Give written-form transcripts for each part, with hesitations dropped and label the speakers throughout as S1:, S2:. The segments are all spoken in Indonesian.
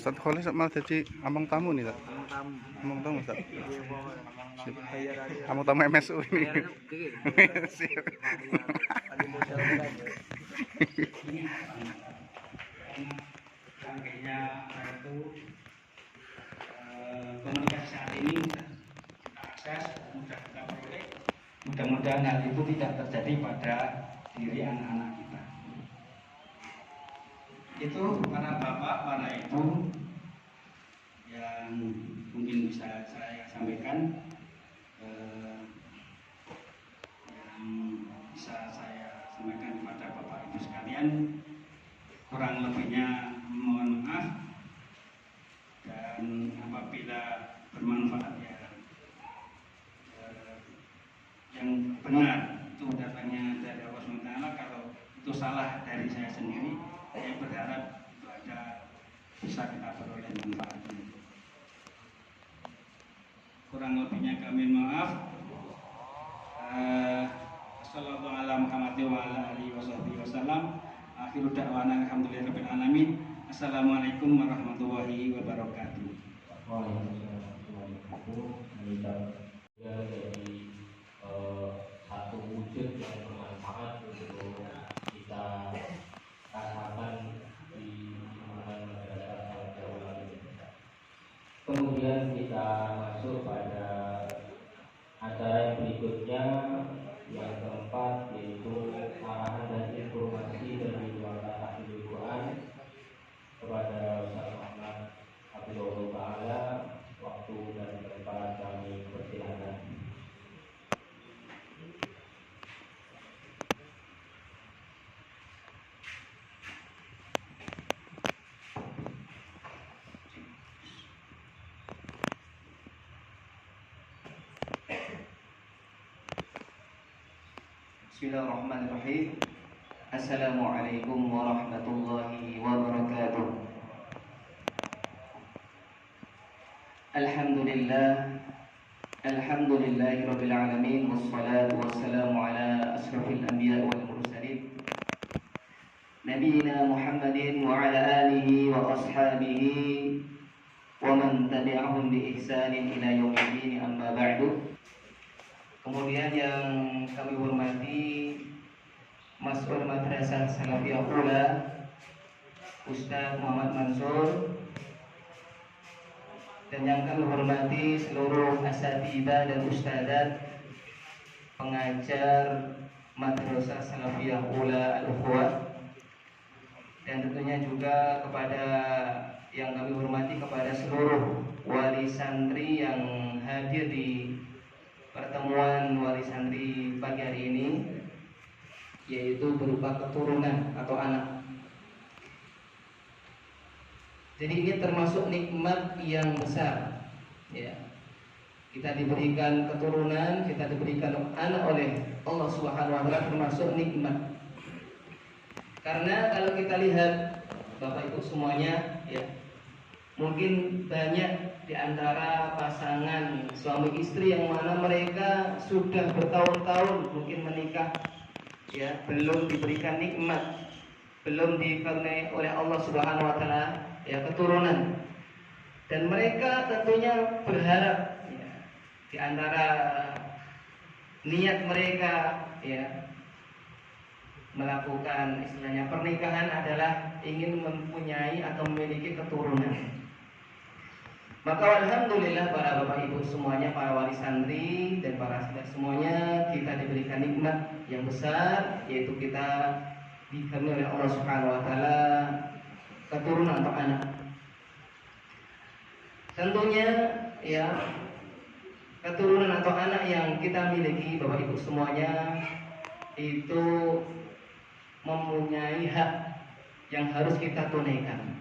S1: Satu kali sama jadi among tamu nih, tak?
S2: Among tamu.
S1: Among tamu, tak?
S2: Iya, pokoknya
S1: Sip.
S2: bayar aja.
S1: Among tamu MSU ini.
S2: Bayarnya gede.
S1: Siap.
S2: Paling modal berat.
S3: Rangkainya itu komunikasi saat ini kita akses, mudah kita peroleh. Mudah-mudahan hal itu tidak terjadi pada diri anak-anak kita. Itu para bapak, para ibu yang mungkin bisa saya sampaikan, yang bisa saya sampaikan kepada bapak ibu sekalian. Kurang lebihnya mohon maaf, dan apabila bermanfaat ya yang benar itu datangnya dari Allah SWT. Kalau itu salah dari saya sendiri, saya berharap itu ada bisa kita peroleh manfaatnya. Kurang lebihnya kami maaf. Assalamualaikum warahmatullahi wabarakatuh. Akhiru da'wana alhamdulillahirabbil alamin. Assalamualaikum warahmatullahi wabarakatuh.
S4: Waalaikumsalam warahmatullahi wabarakatuh. Jadi satu wujud yang bermanfaat untuk kita rasakan di lingkungan masyarakat yang jauh lagi. Kemudian kita masuk pada acara yang berikutnya, yang keempat, yaitu arahan dan informasi dari keluarga Tahfidz Quran kepada Ustaz Muhammad Hafizahullah Ta'ala. Waktu dan tempat kami persilakan.
S5: Bismillahirrahmanirrahim. Assalamualaikum warahmatullahi wabarakatuh. Alhamdulillahi rabbil alamin, wassalatu wassalamu ala asrafil anbiya wal mursalin nabiyina Muhammadin wa ala alihi wa ashabihi wa man tabi'ahum bi ihsanin ila yaumiddin, amma ba'du. Kemudian yang kami hormati Mas'ul Madrasah Salafiyah Ula Ustaz Muhammad Mansur, dan yang kami hormati seluruh asatidzah dan ustadzat pengajar Madrasah Salafiyah Ula Al-Ukhwah, dan tentunya juga kepada yang kami hormati kepada seluruh wali santri yang hadir di pertemuan wali santri pagi hari ini, yaitu berupa keturunan atau anak. Jadi ini termasuk nikmat yang besar, ya. Kita diberikan keturunan, kita diberikan anak oleh Allah Subhanahu wa taala, termasuk nikmat. Karena kalau kita lihat Bapak Ibu semuanya, ya, mungkin banyak di antara pasangan suami istri yang mana mereka sudah bertahun-tahun mungkin menikah, ya, belum diberikan nikmat, belum dikaruniai oleh Allah Subhanahu wa taala, ya, keturunan. Dan mereka tentunya berharap, ya, di antara niat mereka, ya, melakukan istilahnya pernikahan adalah ingin mempunyai atau memiliki keturunan. Maka alhamdulillah para bapak ibu semuanya, para wali santri dan para saudara semuanya, kita diberikan nikmat yang besar, yaitu kita dikaruniai oleh Allah Subhanahu wa taala keturunan atau anak. Tentunya, ya, keturunan atau anak yang kita miliki bapak ibu semuanya itu mempunyai hak yang harus kita tunaikan.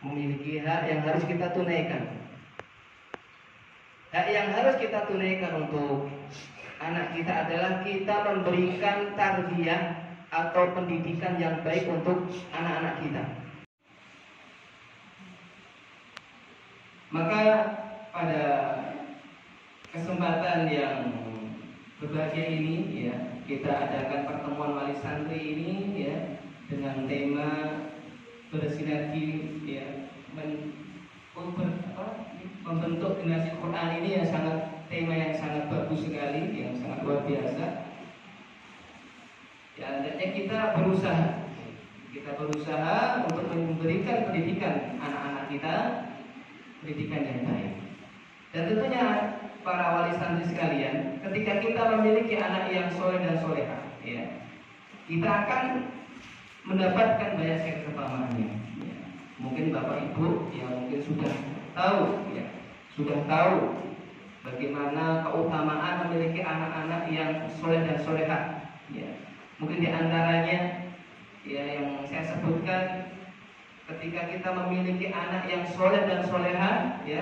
S5: Memiliki hak yang harus kita tunaikan. Hak yang harus kita tunaikan untuk anak kita adalah kita memberikan tarbiyah atau pendidikan yang baik untuk anak-anak kita. Maka pada kesempatan yang berbahagia ini, ya, kita adakan pertemuan wali santri ini, ya, dengan tema bersinergi, ya, membentuk generasi Quran ini yang sangat tema yang sangat bagus sekali, yang sangat luar biasa. Ya, hendaknya kita berusaha untuk memberikan pendidikan anak-anak kita, pendidikan yang baik. Dan tentunya para wali santri sekalian, ketika kita memiliki anak yang soleh dan solehah, ya, kita akan mendapatkan banyak sekali keutamaannya. Ya. Mungkin bapak ibu yang mungkin sudah tahu, ya, bagaimana keutamaan memiliki anak-anak yang soleh dan solehah. Ya. Mungkin di antaranya, ya, yang saya sebutkan, ketika kita memiliki anak yang soleh dan solehah, ya,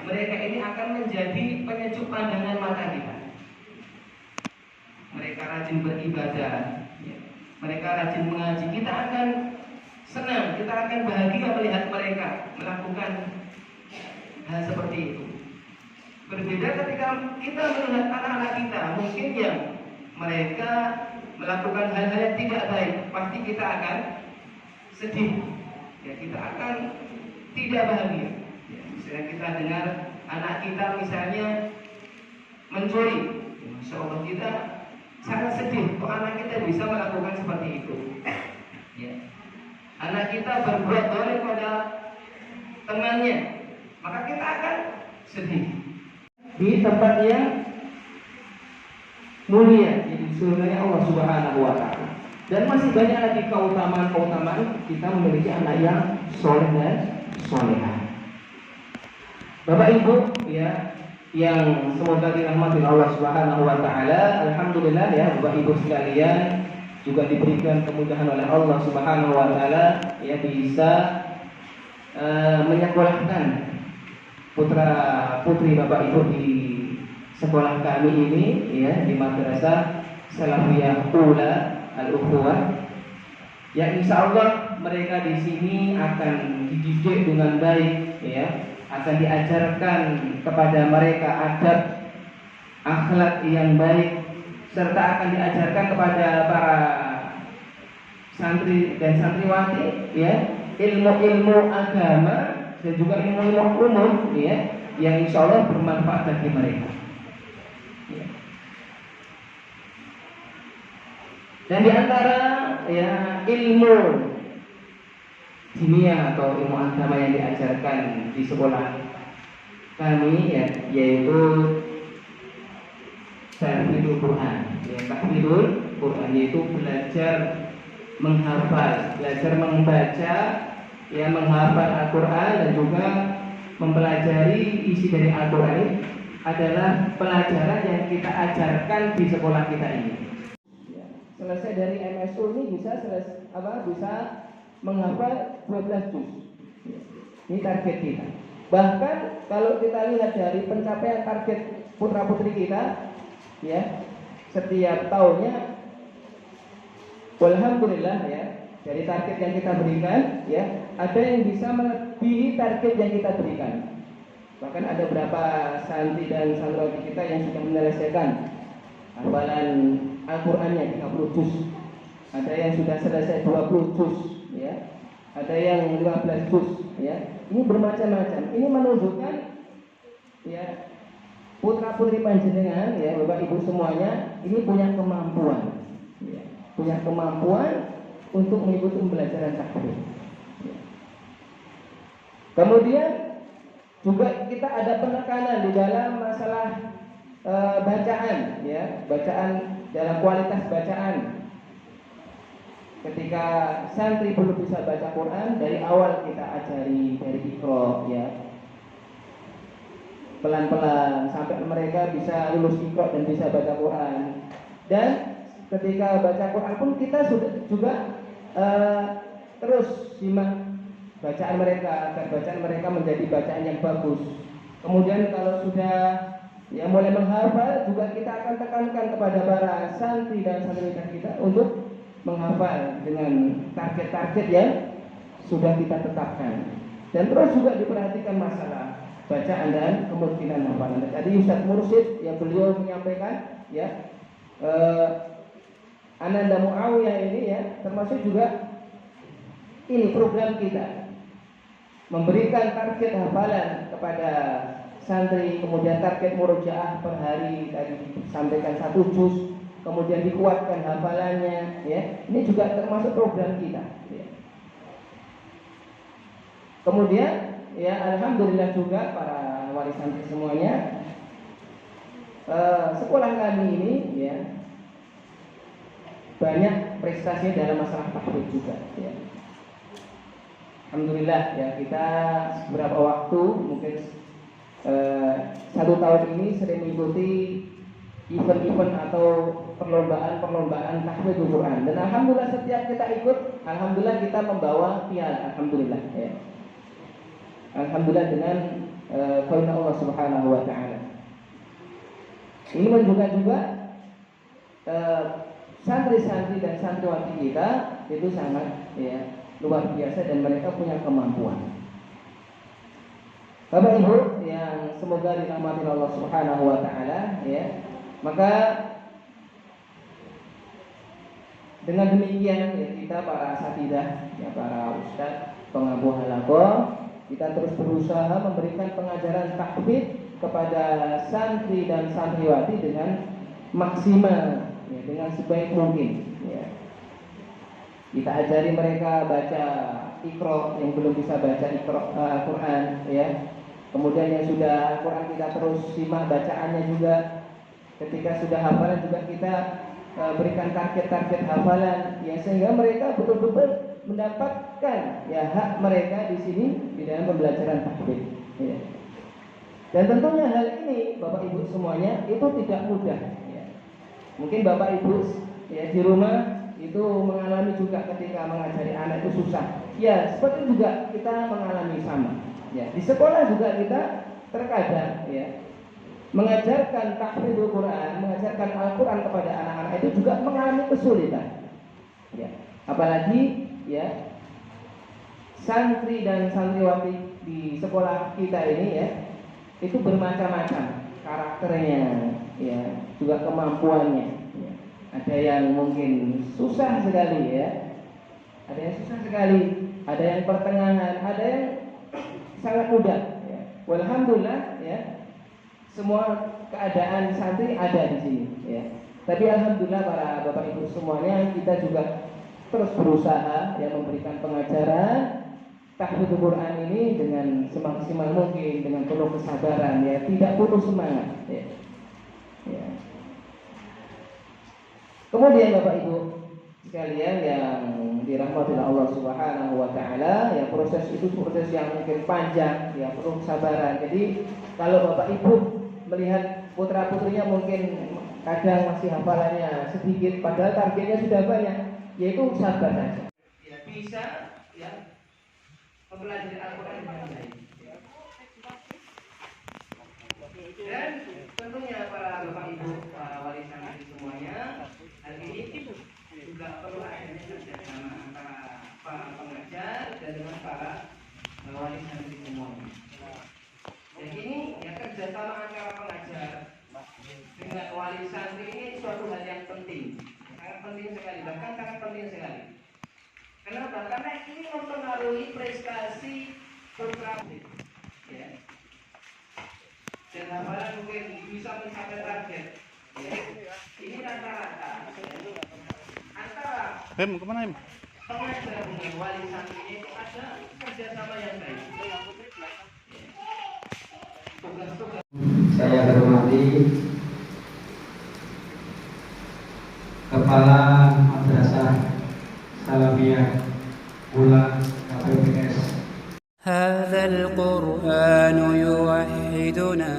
S5: mereka ini akan menjadi penyejuk pandangan mata kita. Mereka rajin beribadah, ya, mereka rajin mengaji. Kita akan senang, kita akan bahagia melihat mereka melakukan hal seperti itu. Berbeda ketika kita melihat anak-anak kita, mungkin yang mereka melakukan hal-hal yang tidak baik, pasti kita akan sedih. Ya, kita akan tidak bahagia. Ya, misalnya kita dengar anak kita misalnya mencuri, ya, Masya Allah, kita sangat sedih. Kok anak kita bisa melakukan seperti itu? Ya. Anak kita berbuat dolim pada temannya, maka kita akan sedih. Di tempat yang mulia, di surganya Allah Subhanahu wa Ta'ala. Dan masih banyak lagi keutamaan kita memiliki anak yang soleh dan solehah. Bapak Ibu, ya, yang semoga dirahmati Allah Subhanahu wa Ta'ala, alhamdulillah, ya, Bapak Ibu sekalian, juga diberikan kemudahan oleh Allah Subhanahu wa Ta'ala, ya, bisa menyekolahkan putra putri Bapak Ibu di sekolah kami ini, ya, di Madrasah Salafiyah Ula Al-Ukhuwah. Ya, insya Allah mereka di sini akan dididik dengan baik, ya, akan diajarkan kepada mereka adab, akhlak yang baik, serta akan diajarkan kepada para santri dan santriwati, ya, ilmu-ilmu agama dan juga ilmu-ilmu umum, ya, yang insya Allah bermanfaat bagi mereka. Ya. Dan di antara, ya, ilmu dunia atau ilmu agama yang diajarkan di sekolah kami, ya, yaitu tahfidul Quran, ya, tahfidul Quran, yaitu belajar menghafal, belajar membaca, ya, menghafal Al-Quran dan juga mempelajari isi dari Al-Quran ini adalah pelajaran yang kita ajarkan di sekolah kita ini. Ya, selesai dari MSU ini bisa bisa menghafal 12 juz. Ya, ini target kita. Bahkan kalau kita lihat dari pencapaian target putra putri kita, ya, setiap tahunnya, alhamdulillah, ya, dari target yang kita berikan, ya, ada yang bisa melebihi target yang kita berikan. Bahkan ada beberapa santri dan santriwati kita yang sudah menyelesaikan hafalan Al-Qur'annya 30 juz. Ada yang sudah selesai 20 juz, ya. Ada yang 15 juz, ya. Ini bermacam-macam. Ini menunjukkan, ya, putra-putri panjenengan, ya, Bapak Ibu semuanya, ini punya kemampuan, ya, punya kemampuan untuk mengikuti pembelajaran tahfidz. Ya. Kemudian juga kita ada penekanan di dalam masalah bacaan, ya, bacaan dalam kualitas bacaan. Ketika santri belum bisa baca Quran, dari awal kita ajari dari Iqra, ya, pelan-pelan sampai mereka bisa lulus Iqra dan bisa baca Quran. Dan ketika baca Quran pun kita sudah juga terus simak bacaan mereka agar bacaan mereka menjadi bacaan yang bagus. Kemudian kalau sudah, ya, mulai menghafal, juga kita akan tekankan kepada para santri dan santriwati kita untuk menghafal dengan target-target yang sudah kita tetapkan. Dan terus juga diperhatikan masalah bacaan dan kemungkinan hafalan. Tadi Ustaz Mursyid yang beliau menyampaikan, ya, Ananda Muawiyah ini, ya, termasuk juga ini program kita. memberikan target hafalan kepada santri, kemudian target murojaah per hari tadi disampaikan 1 juz, kemudian dikuatkan hafalannya, ya. Ini juga termasuk program kita, ya. Kemudian, ya, alhamdulillah juga para wali santri semuanya, sekolah kami ini, ya, banyak prestasi dalam masalah tahfidz juga, ya. Alhamdulillah, ya, kita beberapa waktu mungkin 1 tahun ini sering mengikuti event-event atau perlombaan tahfidzul Quran, dan alhamdulillah setiap kita ikut, alhamdulillah kita membawa piala, alhamdulillah, ya. Alhamdulillah dengan karunia Allah Subhanahu wa taala. Ini menunjukkan juga santri-santri dan santriwati kita itu sangat, ya, luar biasa dan mereka punya kemampuan. Bapak Ibu yang semoga dirahmati Allah Subhanahu wa taala, ya. Maka dengan demikian, ya, kita para asatidzah, ya, para ustadz, pengabu halaqah, kita terus berusaha memberikan pengajaran tahfidz kepada santri dan santriwati dengan maksimal, ya, dengan sebaik mungkin, ya. Kita ajari mereka baca Iqra yang belum bisa baca Iqra Al-Quran, ya. Kemudian yang sudah Al-Quran kita terus simak bacaannya juga. Ketika sudah hafalan juga kita berikan target-target hafalan, ya, sehingga mereka betul-betul mendapatkan, ya, hak mereka di sini di dalam pembelajaran tahfidz, ya. Dan tentunya hal ini Bapak Ibu semuanya itu tidak mudah, ya. Mungkin Bapak Ibu, ya, di rumah itu mengalami juga ketika mengajari anak itu susah. Ya, seperti juga kita mengalami sama. Ya, di sekolah juga kita terkadang, ya, mengajarkan tahfidzul Quran, mengajarkan Al-Quran kepada anak-anak itu juga mengalami kesulitan. Ya, apalagi, ya, santri dan santriwati di sekolah kita ini, ya, itu bermacam-macam karakternya, ya, juga kemampuannya, ya. Ada yang mungkin susah sekali, ya, ada yang susah sekali, ada yang pertengahan, ada yang sangat mudah, ya. Walhamdulillah, ya, semua keadaan santri ada di sini, ya. Tapi alhamdulillah para Bapak Ibu semuanya, kita juga terus berusaha, ya, memberikan pengajaran tahfidzul Quran ini dengan semaksimal mungkin, dengan penuh kesabaran, ya, tidak putus semangat, ya. Ya. Kemudian Bapak Ibu sekalian yang dirahmati Allah Subhanahu wa taala, ya, proses itu proses yang mungkin panjang, ya, perlu kesabaran. Jadi kalau Bapak Ibu melihat putra-putrinya mungkin kadang masih hafalannya sedikit padahal targetnya sudah banyak, yaitu sabar saja. Ya, bisa, ya, mempelajari Al-Qur'an dengan baik. Dan tentunya para Bapak Ibu, para wali santri semuanya, hal ini juga perlu adanya kerjasama antara para pengajar dan dengan para wali santri semuanya. Jadi ini, ya, kerjasama antara pengajar dengan wali santri ini suatu hal yang penting, sangat penting sekali, bahkan sangat penting sekali. Kenapa? Karena ini mempengaruhi prestasi program, ya. Dan hafalan mungkin bisa mencapai target, ya. Ini rata-rata, ya, antara
S1: Kemana Im?
S5: pengajar dengan wali santri itu ada kerjasama yang baik. Tugas-tugas.
S2: Saya hormati Kepala Madrasah Salafiyah Ulang KPPS.
S6: هذا القرآن يوحدنا